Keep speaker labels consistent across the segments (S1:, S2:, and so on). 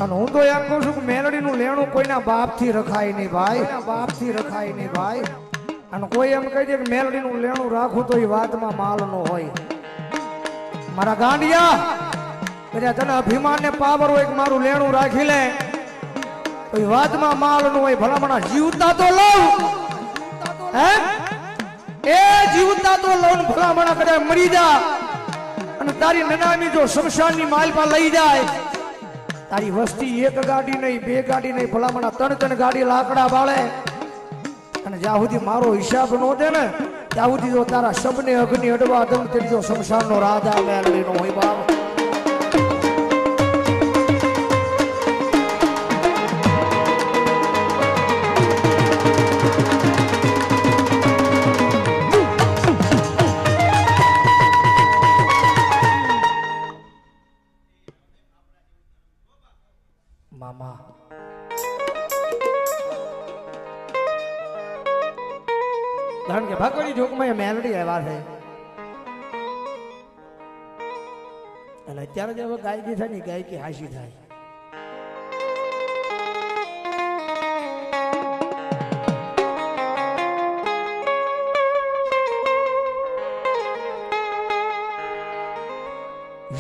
S1: અને હું તો એમ કહું છું કે મેલડીનું લેણું કોઈના બાપથી રખાય નહીં ભાઈ, બાપથી રખાય નહીં ભાઈ. અને કોઈ એમ કહી દે કે મેલડીનું લેણું રાખું તો એ વાતમાં માલ નો હોય. મારા ગાંડિયા કદાચ તને અભિમાન ને પાવર હોય કે મારું લેણું રાખી લે તો એ વાતમાં માલ નો હોય. ભલામણા જીવતા તો લઉં, હે એ જીવતા તો લઉં, ભલામણા કદાચ મરી જા અને તારી નનામી જો શમશાનની માલપા લઈ જાય, તારી વસ્તી એક ગાડી નહીં, બે ગાડી નહીં, ભલામણા ત્રણ ગાડી લાકડા બાળે અને જ્યાં સુધી મારો હિસાબ નો દે ને ત્યાં સુધી જો તારા શબને અગ્નિ અડવા દમ તેની જો શમશાનનો રાજા મેલડીનો હોય બાપ. મામા કારણ કે ભાગવડી જોગમાં મેલડી આવ્યા છે અને અત્યારે જે હવે ગાયકી થાય ને ગાયકી હાસી થાય.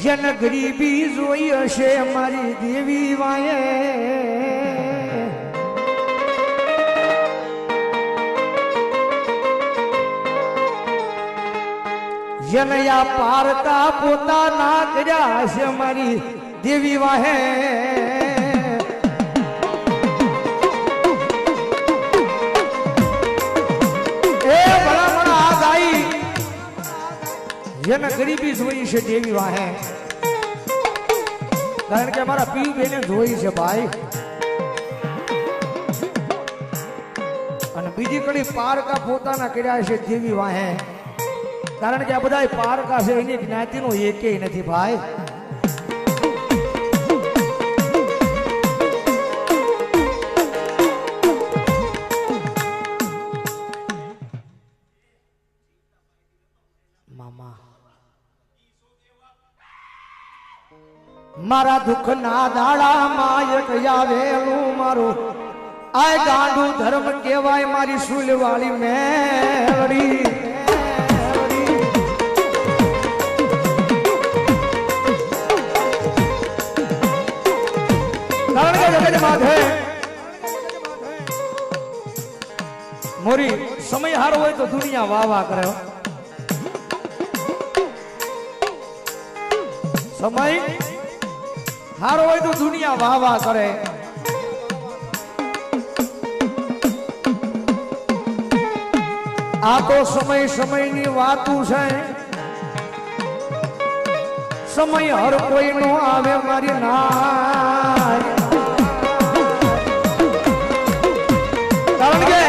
S1: જન ગરીબી જોઈ હશે મારી દેવી વાયે, જનયા પારકા પોતાના કર્યા હશે મારી દેવી વાહે. એ ભલામણ આ ગાઈ જેને ગરીબી જોઈ છે દેવી વાહે, કારણ કે અમારા પીવ બેને જોઈ છે ભાઈ. અને બીજી કડી પારકા પોતાના કર્યા છે દેવી વાહે, કારણ કે આ બધા પારકા છે એની જ્ઞાતિનો એકેય નથી ભાઈ. મામા મારા દુઃખ ના દાડા માં એક આવેલું મારું આ ગાંડું ધર્મ કહેવાય મારી સુલવાળી મેલડી. મોરી સમય હારો હોય તો દુનિયા વાહ વાહ કરે, સમય હારો હોય તો દુનિયા વાહ વાહ કરે. આ તો સમયની વાતું છે, સમય હર કોઈ નો આવે મારી નાય. કારણ કે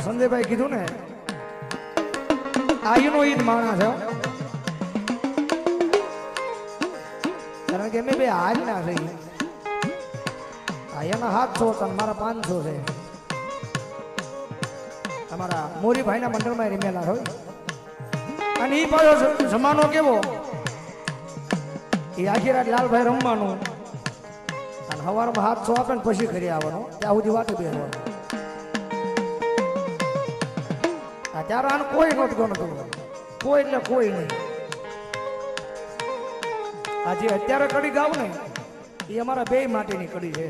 S1: સંજયભાઈ કીધું ને આયુનો ઈદ માણસ છે, કારણ કે અમે બે હાલ ના થઈ. એના 700 અને મારા 500 છે. તમારા મોરીભાઈ ના મંડળમાં રમેલા હોય અને એ પાછો જમાનો કેવો એ આખી રાત લાલભાઈ રમવાનું અને સવારમાં 700 આપે ને પછી ઘરે આવવાનું, ત્યાં સુધી વાતે બેસવાનું. ત્યારે આને કોઈ નહોતું ગણતું, કોઈ એટલે કોઈ નહીં. આજે અત્યારે કડી ગાવ ને એ અમારા બે માટેની કડી છે.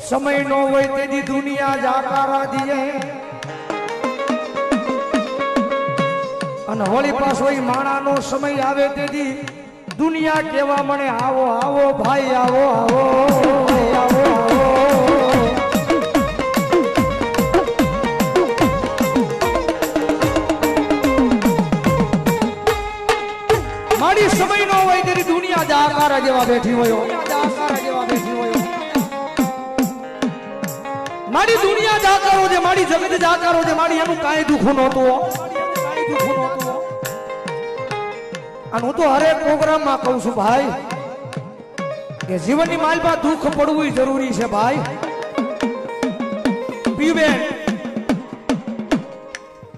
S1: સમય નો હોય તેની દુનિયા જાકારા દીએ અને હોળી પાછો માણાનો સમય આવે તેથી દુનિયા કેવા મને આવો આવો ભાઈ આવો આવો આવો આવો. મારી સમય નો હોય તેની દુનિયા જાકારા જેવા બેઠી હોય, જાકારા જેવા બેઠી હોય. મારી દુનિયા જાકારો છે, મારી જગત જાકારો છે, મારી એનું કાંઈ દુઃખ નહોતું. અને હું તો હરેક પ્રોગ્રામમાં કહું છું ભાઈ કે જીવનની માલમાં દુઃખ પડવું જરૂરી છે ભાઈ. પીવે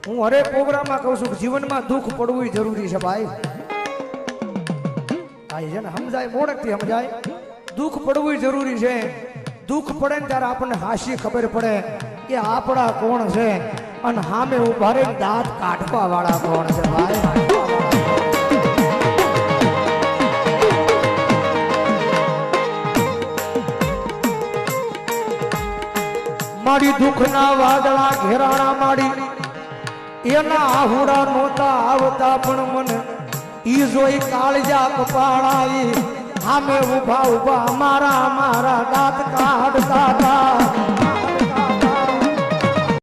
S1: હું હું હરેક પ્રોગ્રામમાં કહું છું કે જીવનમાં દુઃખ પડવું જરૂરી છે ભાઈ. ભાઈ છે ને સમજાય, મોડકથી સમજાય. દુઃખ પડવું જરૂરી છે. દુઃખ પડે ને ત્યારે આપણને હાશી ખબર પડે કે આપણા કોણ છે અને સામે ઉભા રહીને દાંત કાઢવા વાળા કોણ છે ભાઈ. મારી દુઃખના વાદળા ઘેરાણા માડી એના આહુડા નહોતા આવતા પણ મને ઈ જોઈ કાળજા કપાળાઈ સામે ઉભા ઉભા મારા દાંત કાઢતા હતા.